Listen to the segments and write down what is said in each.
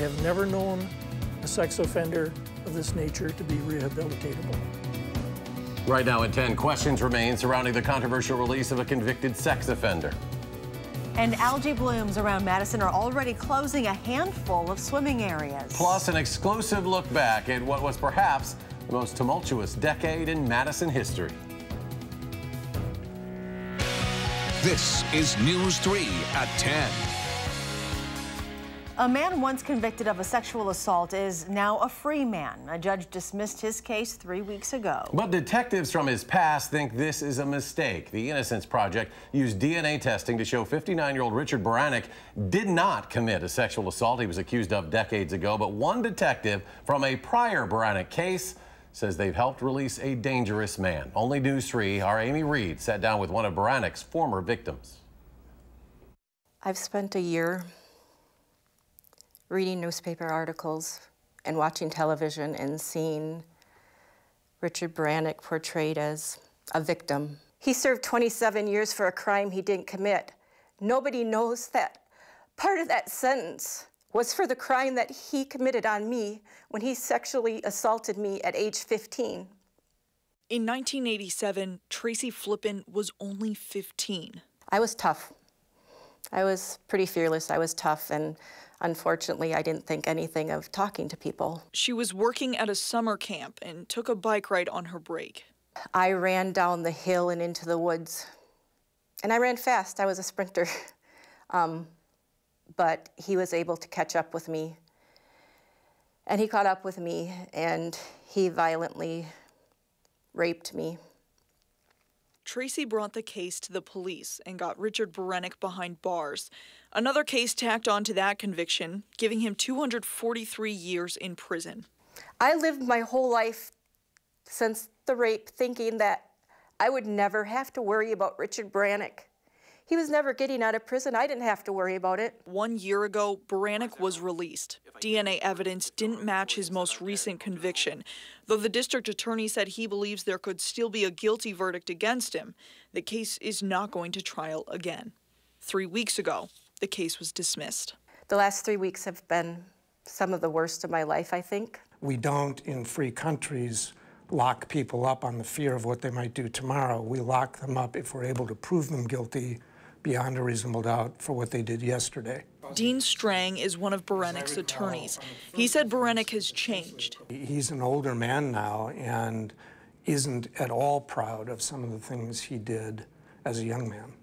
have never known a sex offender of this nature to be rehabilitatable. Right now at 10, questions remain surrounding the controversial release of a convicted sex offender. And algae blooms around Madison are already closing a handful of swimming areas. Plus, an exclusive look back at what was perhaps the most tumultuous decade in Madison history. This is News 3 at 10. A man once convicted of a sexual assault is now a free man. A judge dismissed his case 3 weeks ago. But detectives from his past think this is a mistake. The Innocence Project used DNA testing to show 59-year-old Richard Baranek did not commit a sexual assault he was accused of decades ago. But one detective from a prior Baranek case says they've helped release a dangerous man. Only News 3, our Amy Reed sat down with one of Baranek's former victims. I've spent a year reading newspaper articles and watching television and seeing Richard Baranek portrayed as a victim. He served 27 years for a crime he didn't commit. Nobody knows that part of that sentence was for the crime that he committed on me when he sexually assaulted me at age 15. In 1987, Tracy Flippin was only 15. I was tough. I was pretty fearless. I was tough, and unfortunately, I didn't think anything of talking to people. She was working at a summer camp and took a bike ride on her break. I ran down the hill and into the woods, and I ran fast. I was a sprinter. But he was able to catch up with me. And he caught up with me, and he violently raped me. Tracy brought the case to the police and got Richard Baranek behind bars. Another case tacked on to that conviction, giving him 243 years in prison. I lived my whole life since the rape thinking that I would never have to worry about Richard Baranek. He was never getting out of prison. I didn't have to worry about it. 1 year ago, Baranek was released. DNA evidence didn't match his most recent conviction. Though the district attorney said he believes there could still be a guilty verdict against him, the case is not going to trial again. 3 weeks ago, the case was dismissed. The last 3 weeks have been some of the worst of my life, I think. We don't, in free countries, lock people up on the fear of what they might do tomorrow. We lock them up if we're able to prove them guilty beyond a reasonable doubt for what they did yesterday. Dean Strang is one of Baranek's attorneys. He said Baranek has changed. He's an older man now and isn't at all proud of some of the things he did as a young man.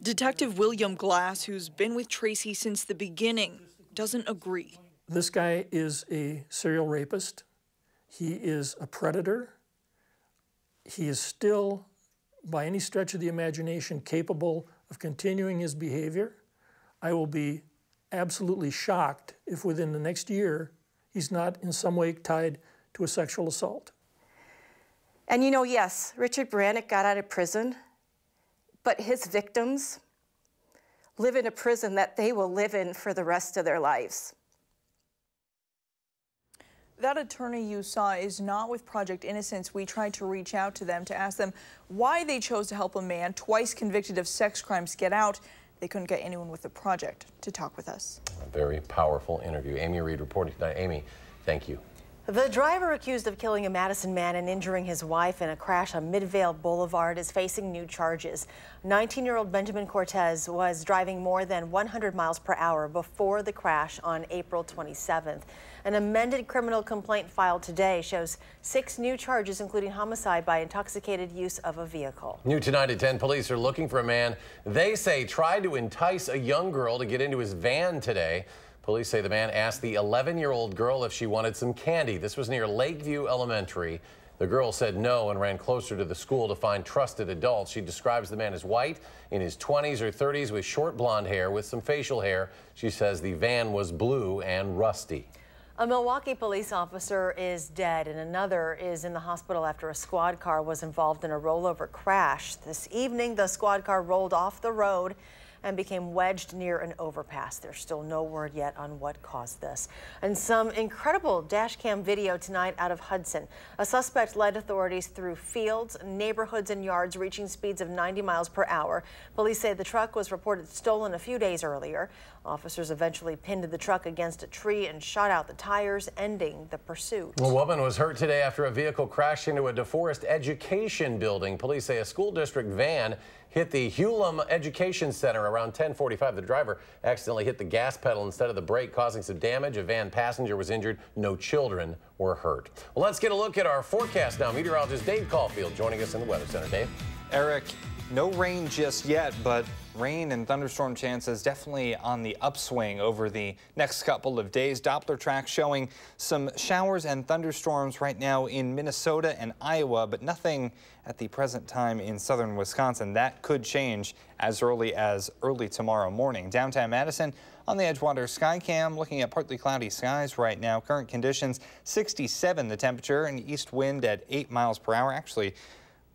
Detective William Glass, who's been with Tracy since the beginning, doesn't agree. This guy is a serial rapist. He is a predator. He is still, by any stretch of the imagination, capable of continuing his behavior. I will be absolutely shocked if within the next year he's not in some way tied to a sexual assault. And you know, yes, Richard Baranek got out of prison, but his victims live in a prison that they will live in for the rest of their lives. That attorney you saw is not with Project Innocence. We tried to reach out to them to ask them why they chose to help a man twice convicted of sex crimes get out. They couldn't get anyone with the project to talk with us. A very powerful interview. Amy Reed reporting tonight. Amy, thank you. The driver accused of killing a Madison man and injuring his wife in a crash on Midvale Boulevard is facing new charges. 19-year-old Benjamin Cortez was driving more than 100 miles per hour before the crash on April 27th. An amended criminal complaint filed today shows 6 new charges, including homicide by intoxicated use of a vehicle. New tonight at 10, police are looking for a man they say tried to entice a young girl to get into his van today. Police say the man asked the 11-year-old girl if she wanted some candy. This was near Lakeview Elementary. The girl said no and ran closer to the school to find trusted adults. She describes the man as white, in his 20s or 30s, with short blonde hair with some facial hair. She says the van was blue and rusty. A Milwaukee police officer is dead and another is in the hospital after a squad car was involved in a rollover crash. This evening, the squad car rolled off the road and became wedged near an overpass. There's still no word yet on what caused this. And some incredible dash cam video tonight out of Hudson. A suspect led authorities through fields, neighborhoods, and yards reaching speeds of 90 miles per hour. Police say the truck was reported stolen a few days earlier. Officers eventually pinned the truck against a tree and shot out the tires, ending the pursuit. A woman was hurt today after a vehicle crashed into a DeForest education building. Police say a school district van hit the Hulum Education Center around 10:45. The driver accidentally hit the gas pedal instead of the brake, causing some damage. A van passenger was injured. No children were hurt. Well, let's get a look at our forecast now. Meteorologist Dave Caulfield joining us in the Weather Center. Dave? Eric, no rain just yet, but rain and thunderstorm chances definitely on the upswing over the next couple of days. Doppler tracks showing some showers and thunderstorms right now in Minnesota and Iowa, but nothing at the present time in southern Wisconsin. That could change as early tomorrow morning. Downtown Madison on the Edgewater Skycam looking at partly cloudy skies right now. Current conditions 67 the temperature, and east wind at 8 miles per hour. Actually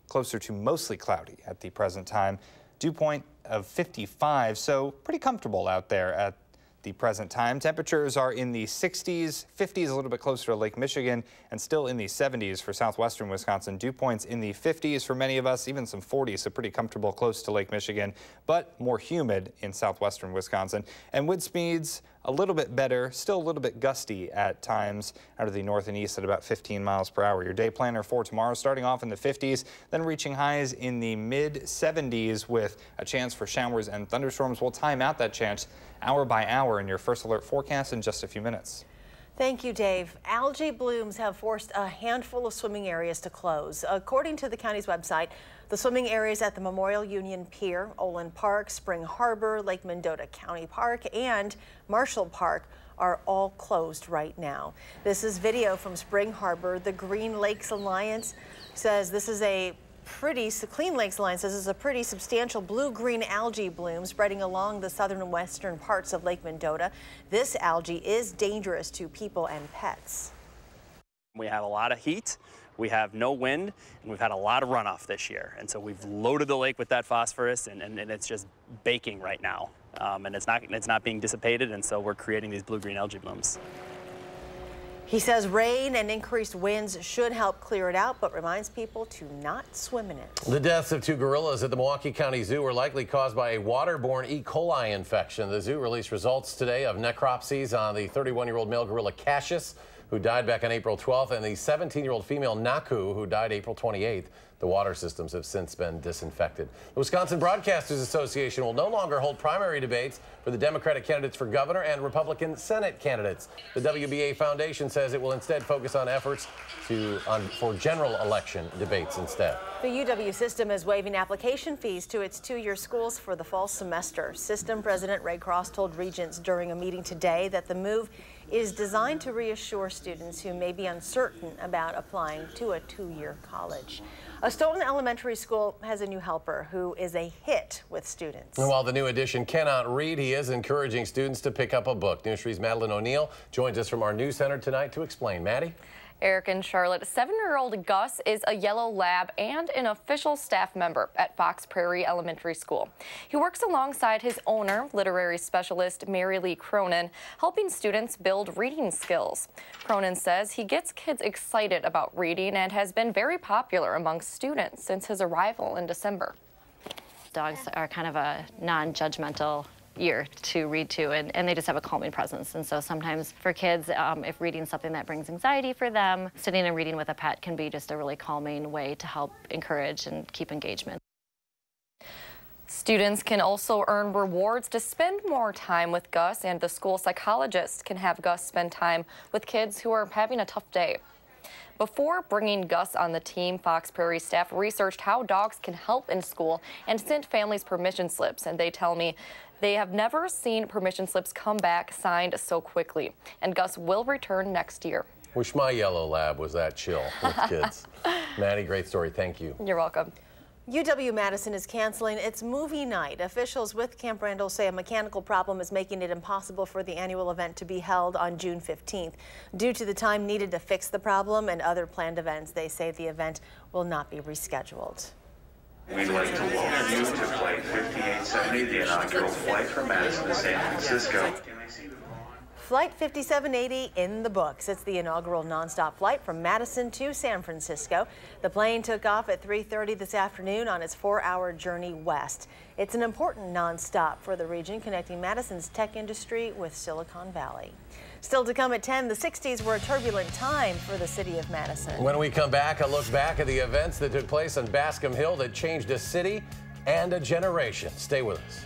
closer to mostly cloudy at the present time. Dew point of 55, so pretty comfortable out there at the present time. Temperatures are in the 60s, 50s, a little bit closer to Lake Michigan, and still in the 70s for southwestern Wisconsin. Dew points in the 50s for many of us, even some 40s, so pretty comfortable close to Lake Michigan, but more humid in southwestern Wisconsin. And wind speeds a little bit better, still a little bit gusty at times out of the north and east at about 15 miles per hour. Your day planner for tomorrow starting off in the 50s, then reaching highs in the mid-70s with a chance for showers and thunderstorms. We'll time out that chance hour by hour in your first alert forecast in just a few minutes. Thank you, Dave. Algae blooms have forced a handful of swimming areas to close. According to the county's website, the swimming areas at the Memorial Union Pier, Olin Park, Spring Harbor, Lake Mendota County Park, and Marshall Park are all closed right now. This is video from Spring Harbor. The Green Lakes Alliance says this is a Clean Lakes Alliance says this is a pretty substantial blue-green algae bloom spreading along the southern and western parts of Lake Mendota. This algae is dangerous to people and pets. We have a lot of heat, we have no wind, and we've had a lot of runoff this year. And so we've loaded the lake with that phosphorus, and it's just baking right now. And it's not being dissipated, and so we're creating these blue-green algae blooms. He says rain and increased winds should help clear it out, but reminds people to not swim in it. The deaths of 2 gorillas at the Milwaukee County Zoo were likely caused by a waterborne E. coli infection. The zoo released results today of necropsies on the 31-year-old male gorilla Cassius, who died back on April 12th, and the 17-year-old female Naku, who died April 28th. The water systems have since been disinfected. The Wisconsin Broadcasters Association will no longer hold primary debates for the Democratic candidates for governor and Republican Senate candidates. The WBA Foundation says it will instead focus on efforts for general election debates instead. The UW system is waiving application fees to its 2-year schools for the fall semester. System President Ray Cross told regents during a meeting today that the move is designed to reassure students who may be uncertain about applying to a 2-year college. A Stoughton elementary school has a new helper who is a hit with students. And while the new addition cannot read, he is encouraging students to pick up a book. News 3's Madeline O'Neill joins us from our news center tonight to explain. Maddie? Eric and Charlotte, 7-year-old Gus is a yellow lab and an official staff member at Fox Prairie Elementary School. He works alongside his owner, literary specialist Mary Lee Cronin, helping students build reading skills. Cronin says he gets kids excited about reading and has been very popular among students since his arrival in December. Dogs are kind of a non-judgmental ear to read to, and they just have a calming presence. And so sometimes for kids, if reading something that brings anxiety for them, sitting and reading with a pet can be just a really calming way to help encourage and keep engagement. Students can also earn rewards to spend more time with Gus, and the school psychologist can have Gus spend time with kids who are having a tough day. Before bringing Gus on the team, Fox Prairie staff researched how dogs can help in school and sent families permission slips, and they tell me they have never seen permission slips come back signed so quickly. And Gus will return next year. Wish my yellow lab was that chill with kids. Maddie, great story. Thank you. You're welcome. UW-Madison is canceling its movie night. Officials with Camp Randall say a mechanical problem is making it impossible for the annual event to be held on June 15th. Due to the time needed to fix the problem and other planned events, they say the event will not be rescheduled. We'd like to welcome you to Flight 5870, the inaugural flight from Madison to San Francisco. Flight 5780 in the books. It's the inaugural nonstop flight from Madison to San Francisco. The plane took off at 3:30 this afternoon on its 4-hour journey west. It's an important nonstop for the region, connecting Madison's tech industry with Silicon Valley. Still to come at 10, the 60s were a turbulent time for the city of Madison. When we come back, a look back at the events that took place on Bascom Hill that changed a city and a generation. Stay with us.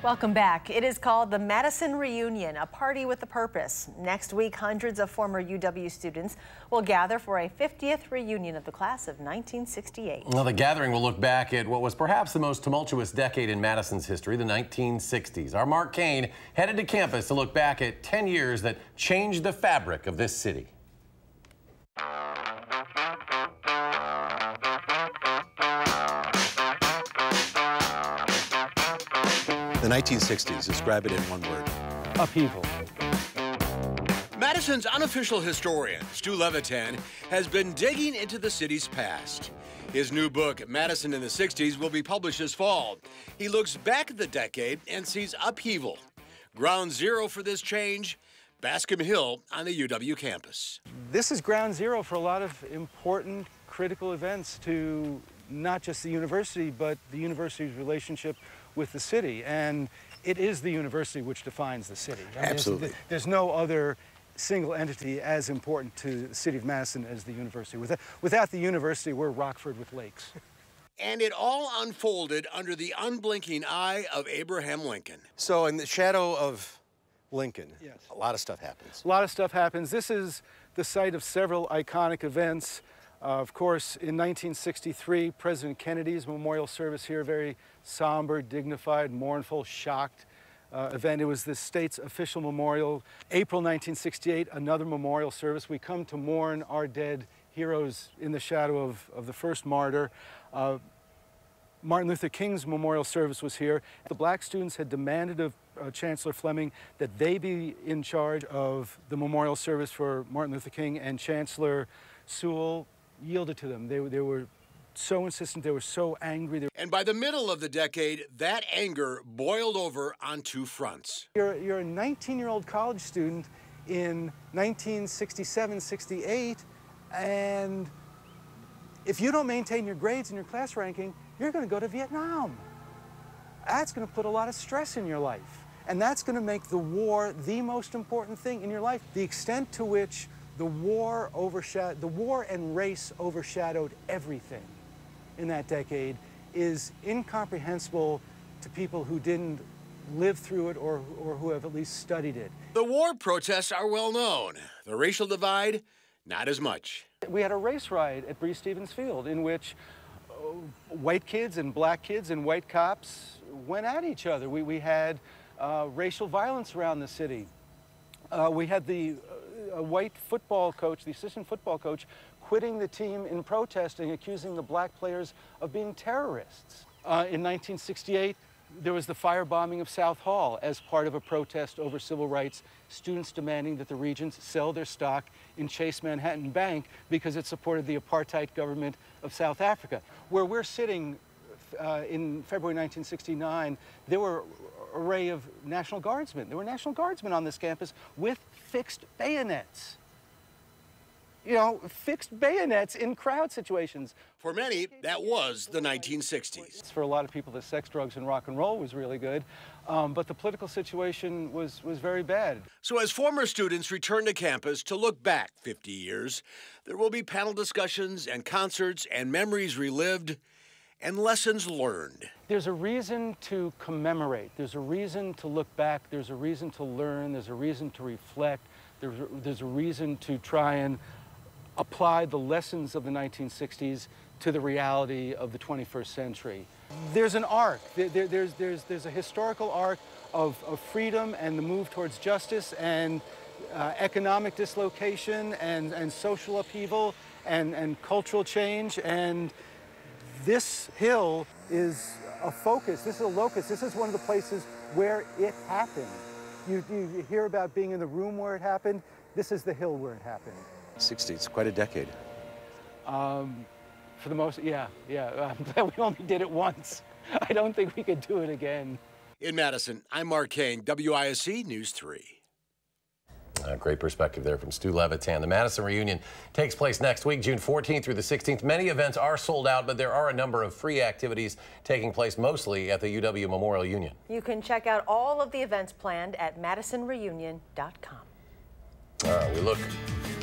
Welcome back. It is called the Madison Reunion, a party with a purpose. Next week, hundreds of former UW students will gather for a 50th reunion of the class of 1968. Well, the gathering will look back at what was perhaps the most tumultuous decade in Madison's history, the 1960s. Our Mark Kane headed to campus to look back at 10 years that changed the fabric of this city. The 1960s, describe it in one word. Upheaval. Madison's unofficial historian, Stu Levitan, has been digging into the city's past. His new book, Madison in the 60s, will be published this fall. He looks back at the decade and sees upheaval. Ground zero for this change, Bascom Hill on the UW campus. This is ground zero for a lot of important, critical events to not just the university, but the university's relationship with the city. And it is the university which defines the city. I mean, absolutely. There's no other single entity as important to the city of Madison as the university. Without the university, we're Rockford with lakes. And it all unfolded under the unblinking eye of Abraham Lincoln. So in the shadow of Lincoln, yes, a lot of stuff happens. A lot of stuff happens. This is the site of several iconic events. Of course, in 1963, President Kennedy's memorial service here, very somber, dignified, mournful, shocked event. It was the state's official memorial. April 1968, another memorial service. We come to mourn our dead heroes in the shadow of the first martyr. Martin Luther King's memorial service was here. The black students had demanded of Chancellor Fleming that they be in charge of the memorial service for Martin Luther King, and Chancellor Sewell yielded to them. They were so insistent, they were so angry. And by the middle of the decade, that anger boiled over on two fronts. You're a 19-year-old college student in 1967, 68, and if you don't maintain your grades and your class ranking, you're going to go to Vietnam. That's going to put a lot of stress in your life. And that's going to make the war the most important thing in your life. The extent to which the war and race overshadowed everything in that decade is incomprehensible to people who didn't live through it or who have at least studied it. The war protests are well known. The racial divide, not as much. We had a race riot at Bree Stevens Field in which white kids and black kids and white cops went at each other. We had racial violence around the city. We had the white football coach, the assistant football coach, quitting the team in protesting, accusing the black players of being terrorists. In 1968, there was the firebombing of South Hall as part of a protest over civil rights, students demanding that the Regents sell their stock in Chase Manhattan Bank because it supported the apartheid government of South Africa. Where we're sitting in February 1969, there were an array of National Guardsmen. There were National Guardsmen on this campus with fixed bayonets. You know, fixed bayonets in crowd situations. For many, that was the 1960s. For a lot of people, the sex, drugs, and rock and roll was really good, but the political situation was very bad. So as former students return to campus to look back 50 years, there will be panel discussions and concerts and memories relived and lessons learned. There's a reason to commemorate. There's a reason to look back. There's a reason to learn. There's a reason to reflect. There's a reason to try and apply the lessons of the 1960s to the reality of the 21st century. There's an arc. There's a historical arc of freedom and the move towards justice and economic dislocation and social upheaval and cultural change. And this hill is a focus. This is a locus. This is one of the places where it happened. You hear about being in the room where it happened. This is the hill where it happened. 60, it's quite a decade. For the most, yeah. I'm glad we only did it once. I don't think we could do it again. In Madison, I'm Mark Kane, WISC News 3. Great perspective there from Stu Levitan. The Madison reunion takes place next week, June 14th through the 16th. Many events are sold out, but there are a number of free activities taking place mostly at the UW Memorial Union. You can check out all of the events planned at madisonreunion.com. All right, we look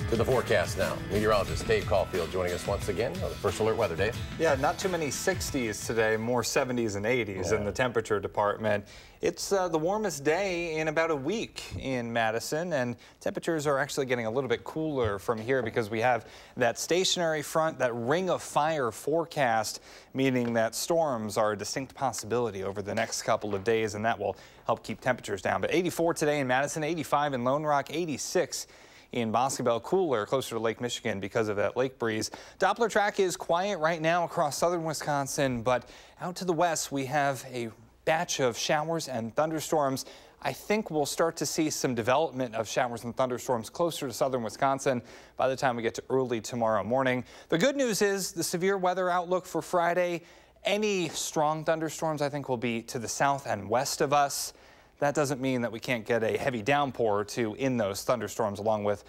to the forecast now. Meteorologist Dave Caulfield joining us once again on the First Alert Weather. Dave? Yeah, not too many 60s today, more 70s and 80s in the temperature department. It's the warmest day in about a week in Madison, and temperatures are actually getting a little bit cooler from here because we have that stationary front, that ring of fire forecast, meaning that storms are a distinct possibility over the next couple of days, and that will help keep temperatures down. But 84 today in Madison, 85 in Lone Rock, 86 in Boscobel, cooler closer to Lake Michigan because of that lake breeze. Doppler track is quiet right now across southern Wisconsin, but out to the west we have a batch of showers and thunderstorms. I think we'll start to see some development of showers and thunderstorms closer to southern Wisconsin by the time we get to early tomorrow morning. The good news is the severe weather outlook for Friday. Any strong thunderstorms I think will be to the south and west of us. That doesn't mean that we can't get a heavy downpour or two in those thunderstorms along with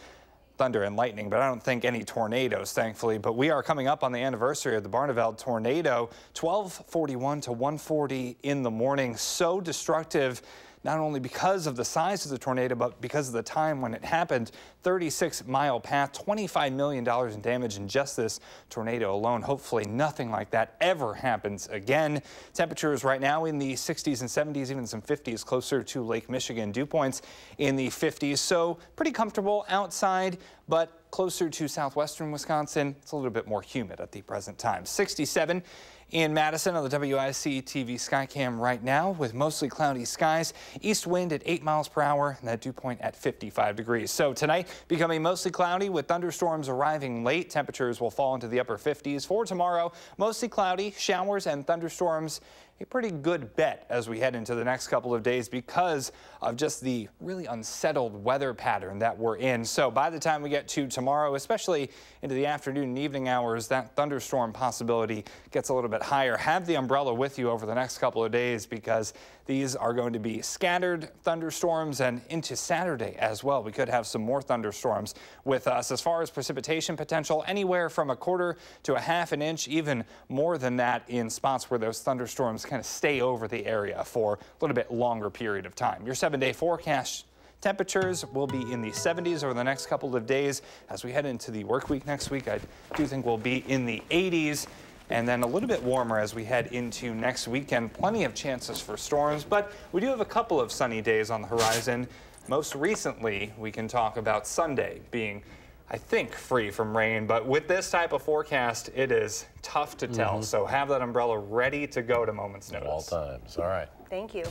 thunder and lightning, but I don't think any tornadoes, thankfully. But we are coming up on the anniversary of the Barneveld tornado, 1241 to 140 in the morning. So destructive, not only because of the size of the tornado, but because of the time when it happened. 36-mile path, $25 million in damage in just this tornado alone. Hopefully nothing like that ever happens again. Temperatures right now in the 60s and 70s, even some 50s closer to Lake Michigan. Dew points in the 50s, so pretty comfortable outside, but closer to southwestern Wisconsin, it's a little bit more humid at the present time. 67 in Madison on the WISC-TV Skycam right now with mostly cloudy skies. East wind at 8 miles per hour and that dew point at 55 degrees. So tonight becoming mostly cloudy with thunderstorms arriving late. Temperatures will fall into the upper 50s. For tomorrow, mostly cloudy, showers and thunderstorms. A pretty good bet as we head into the next couple of days because of just the really unsettled weather pattern that we're in. So by the time we get to tomorrow, especially into the afternoon and evening hours, that thunderstorm possibility gets a little bit higher. Have the umbrella with you over the next couple of days because these are going to be scattered thunderstorms and into Saturday as well. We could have some more thunderstorms with us. As far as precipitation potential, anywhere from a quarter to a half an inch, even more than that in spots where those thunderstorms kind of stay over the area for a little bit longer period of time. Your 7-day forecast temperatures will be in the 70s over the next couple of days. As we head into the work week next week, I do think we'll be in the 80s. And then a little bit warmer as we head into next weekend. Plenty of chances for storms, but we do have a couple of sunny days on the horizon. Most recently, we can talk about Sunday being, I think, free from rain. But with this type of forecast, it is tough to tell. So have that umbrella ready to go at a moment's notice. At all times. All right. Thank you.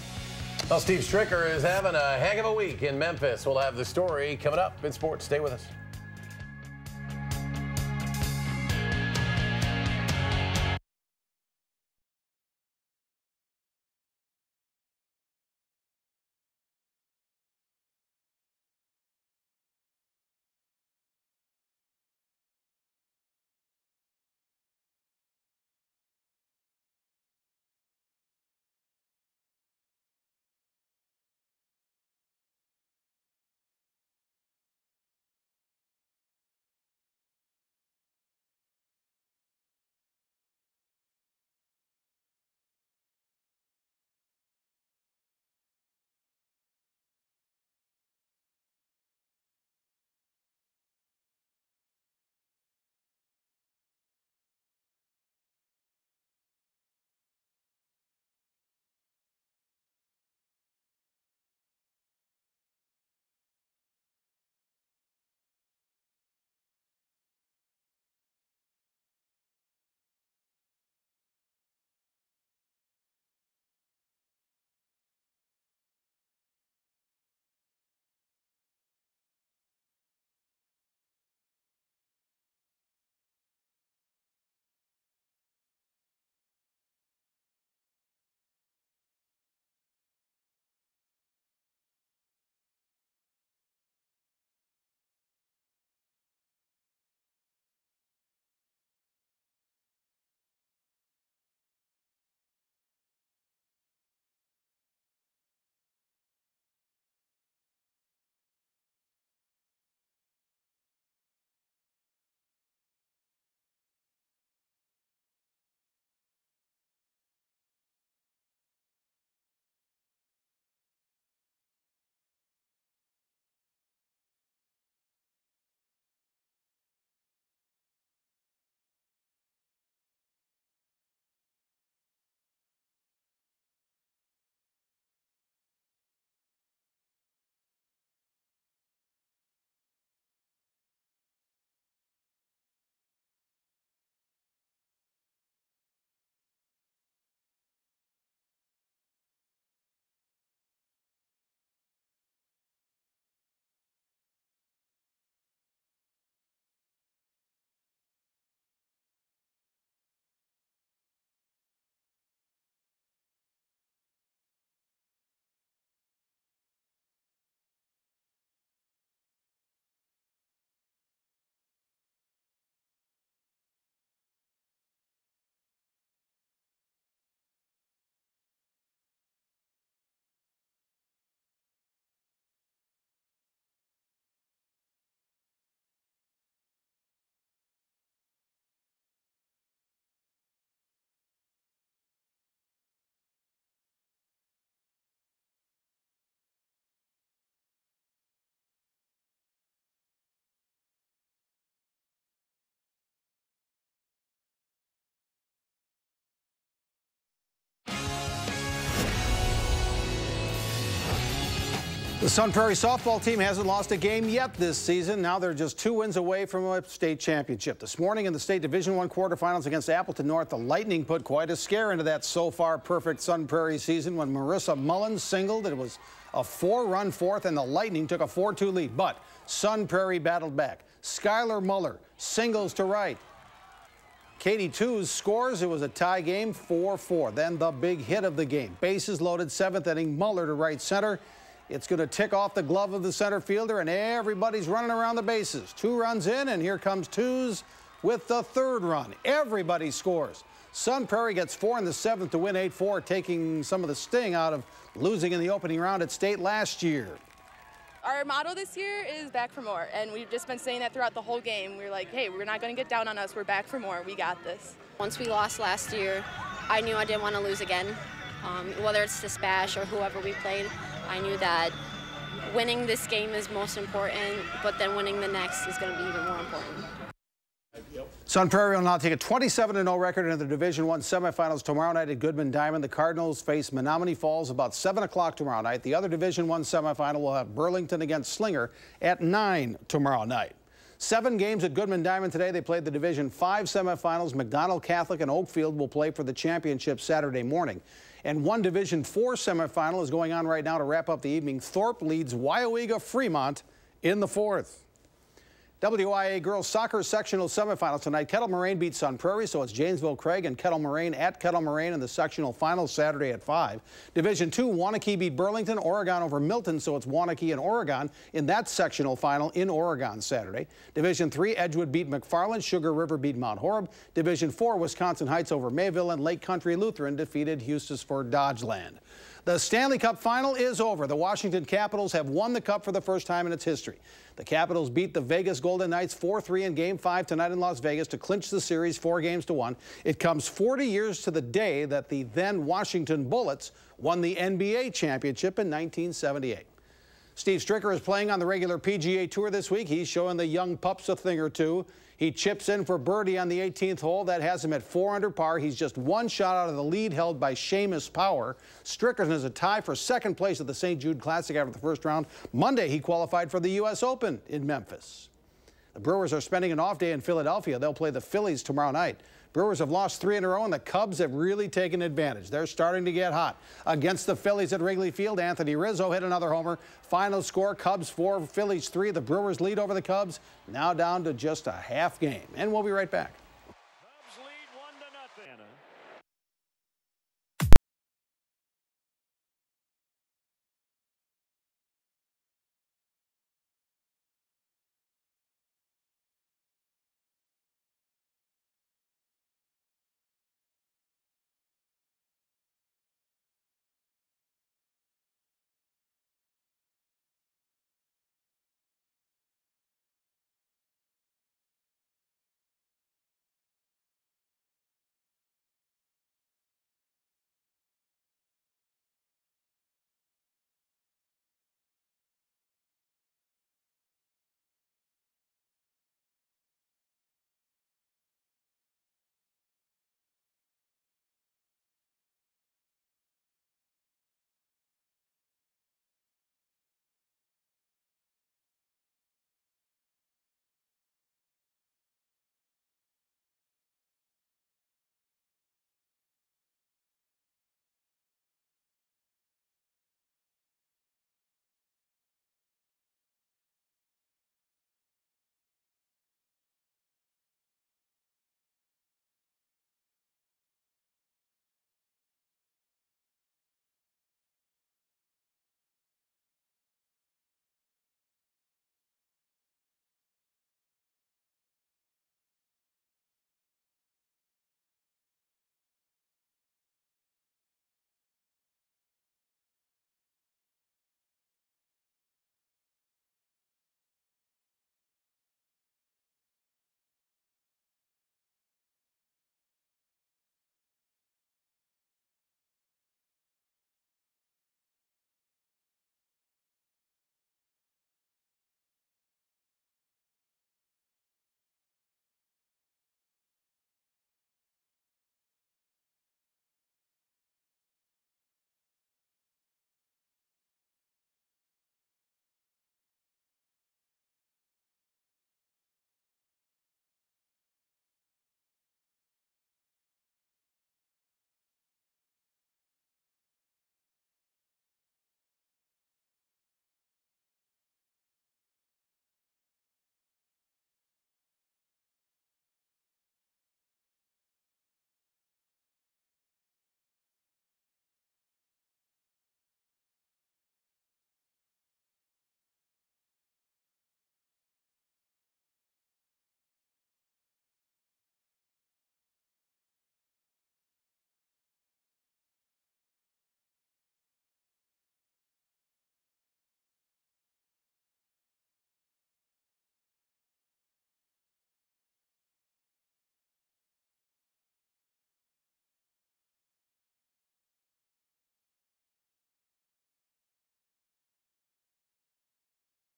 Well, Steve Stricker is having a heck of a week in Memphis. We'll have the story coming up in sports. Stay with us. The Sun Prairie softball team hasn't lost a game yet this season. Now they're just 2 wins away from a state championship. This morning in the state Division I quarterfinals against Appleton North, the Lightning put quite a scare into that so far perfect Sun Prairie season when Marissa Mullins singled. It was a 4-run fourth and the Lightning took a 4-2 lead. But Sun Prairie battled back. Skylar Muller singles to right. Katie Tews scores. It was a tie game, 4-4. Then the big hit of the game. Bases loaded, 7th inning, Muller to right center. It's going to tick off the glove of the center fielder, and everybody's running around the bases. 2 runs in, and here comes Tews with the 3rd run. Everybody scores. Sun Prairie gets 4 in the 7th to win 8-4, taking some of the sting out of losing in the opening round at state last year. Our motto this year is back for more, and we've just been saying that throughout the whole game. We're like, hey, we're not going to get down on us. We're back for more. We got this. Once we lost last year, I knew I didn't want to lose again. Whether it's the Spash or whoever we played, I knew that winning this game is most important, but then winning the next is going to be even more important. Sun Prairie will now take a 27-0 record into the Division I semifinals tomorrow night at Goodman Diamond. The Cardinals face Menominee Falls about 7 o'clock tomorrow night. The other Division I semifinal will have Burlington against Slinger at 9 tomorrow night. 7 games at Goodman Diamond today. They played the Division V semifinals. McDonald Catholic and Oakfield will play for the championship Saturday morning. And 1 Division IV semifinal is going on right now to wrap up the evening. Thorpe leads Wyoega Fremont in the 4th. WIA girls soccer sectional semifinals tonight. Kettle Moraine beat Sun Prairie, so it's Janesville Craig and Kettle Moraine at Kettle Moraine in the sectional finals Saturday at 5. Division II, Waunakee beat Burlington, Oregon over Milton, so it's Waunakee and Oregon in that sectional final in Oregon Saturday. Division III, Edgewood beat McFarland, Sugar River beat Mount Horeb. Division IV, Wisconsin Heights over Mayville, and Lake Country Lutheran defeated Eustisford Dodgeland. The Stanley Cup final is over. The Washington Capitals have won the cup for the first time in its history. The Capitals beat the Vegas Golden Knights 4-3 in Game 5 tonight in Las Vegas to clinch the series 4-1. It comes 40 years to the day that the then Washington Bullets won the NBA championship in 1978. Steve Stricker is playing on the regular PGA Tour this week. He's showing the young pups a thing or two. He chips in for birdie on the 18th hole. That has him at 4 under par. He's just 1 shot out of the lead held by Seamus Power. Stricker is a tie for 2nd place at the St. Jude Classic after the first round. Monday, he qualified for the U.S. Open in Memphis. The Brewers are spending an off day in Philadelphia. They'll play the Phillies tomorrow night. Brewers have lost 3 in a row, and the Cubs have really taken advantage. They're starting to get hot. Against the Phillies at Wrigley Field, Anthony Rizzo hit another homer. Final score, Cubs 4, Phillies 3. The Brewers lead over the Cubs, now down to just a half game. And we'll be right back.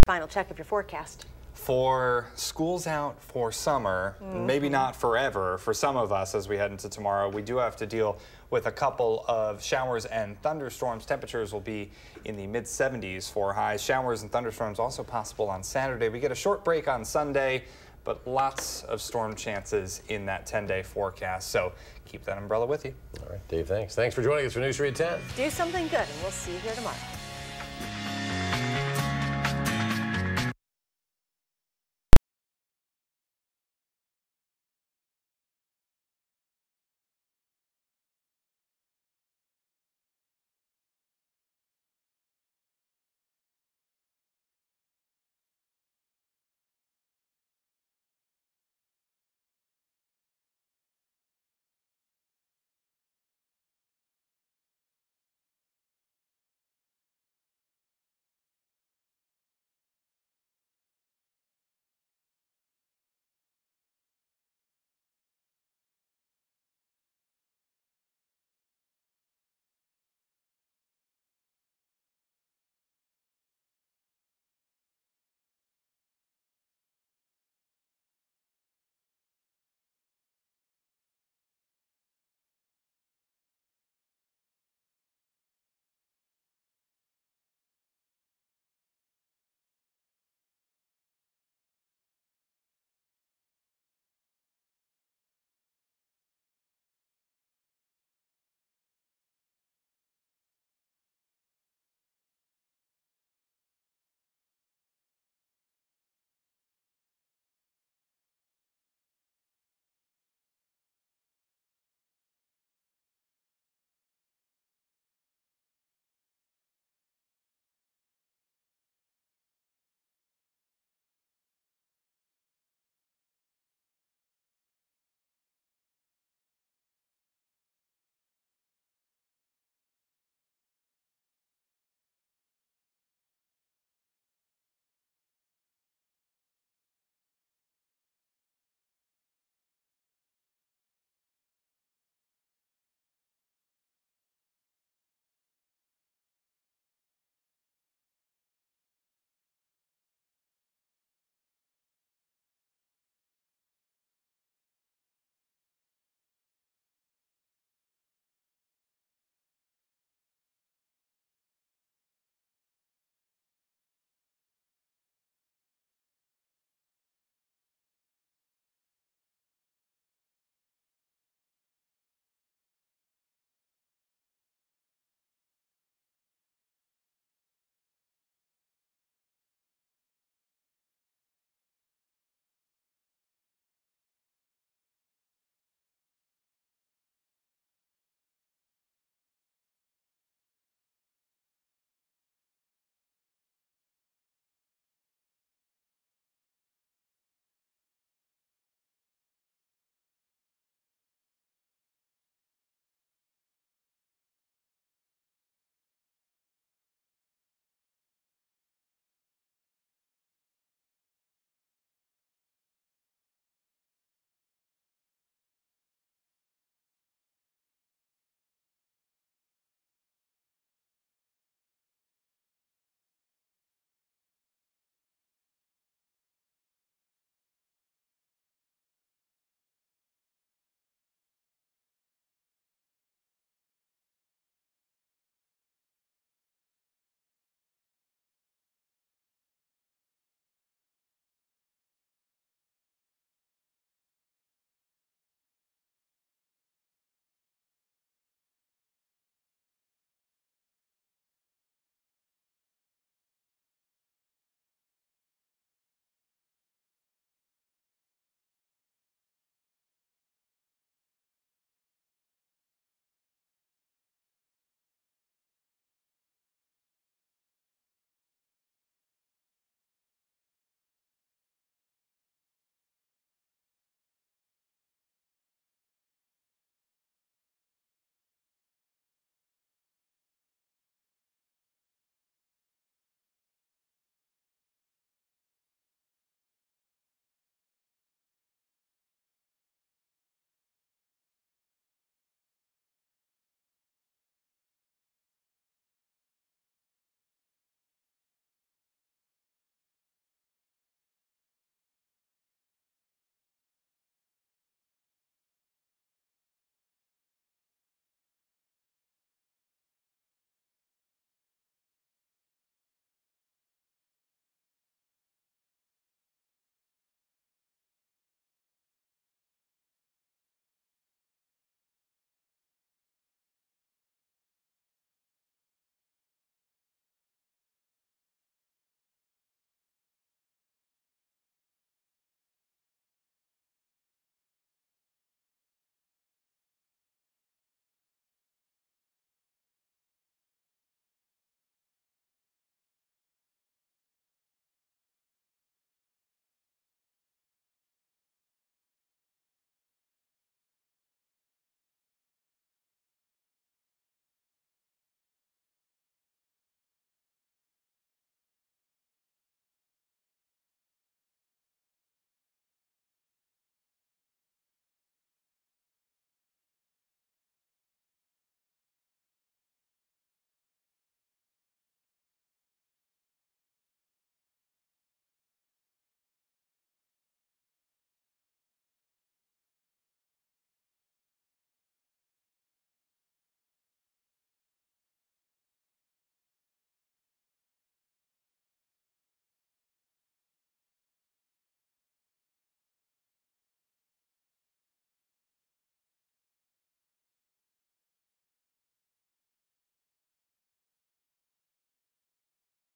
Final check of your forecast. For schools out for summer, maybe not forever, for some of us as we head into tomorrow, we do have to deal with a couple of showers and thunderstorms. Temperatures will be in the mid-70s for highs. Showers and thunderstorms also possible on Saturday. We get a short break on Sunday, but lots of storm chances in that 10-day forecast. So keep that umbrella with you. All right, Dave, thanks. Thanks for joining us for News 3 at 10. Do something good, and we'll see you here tomorrow.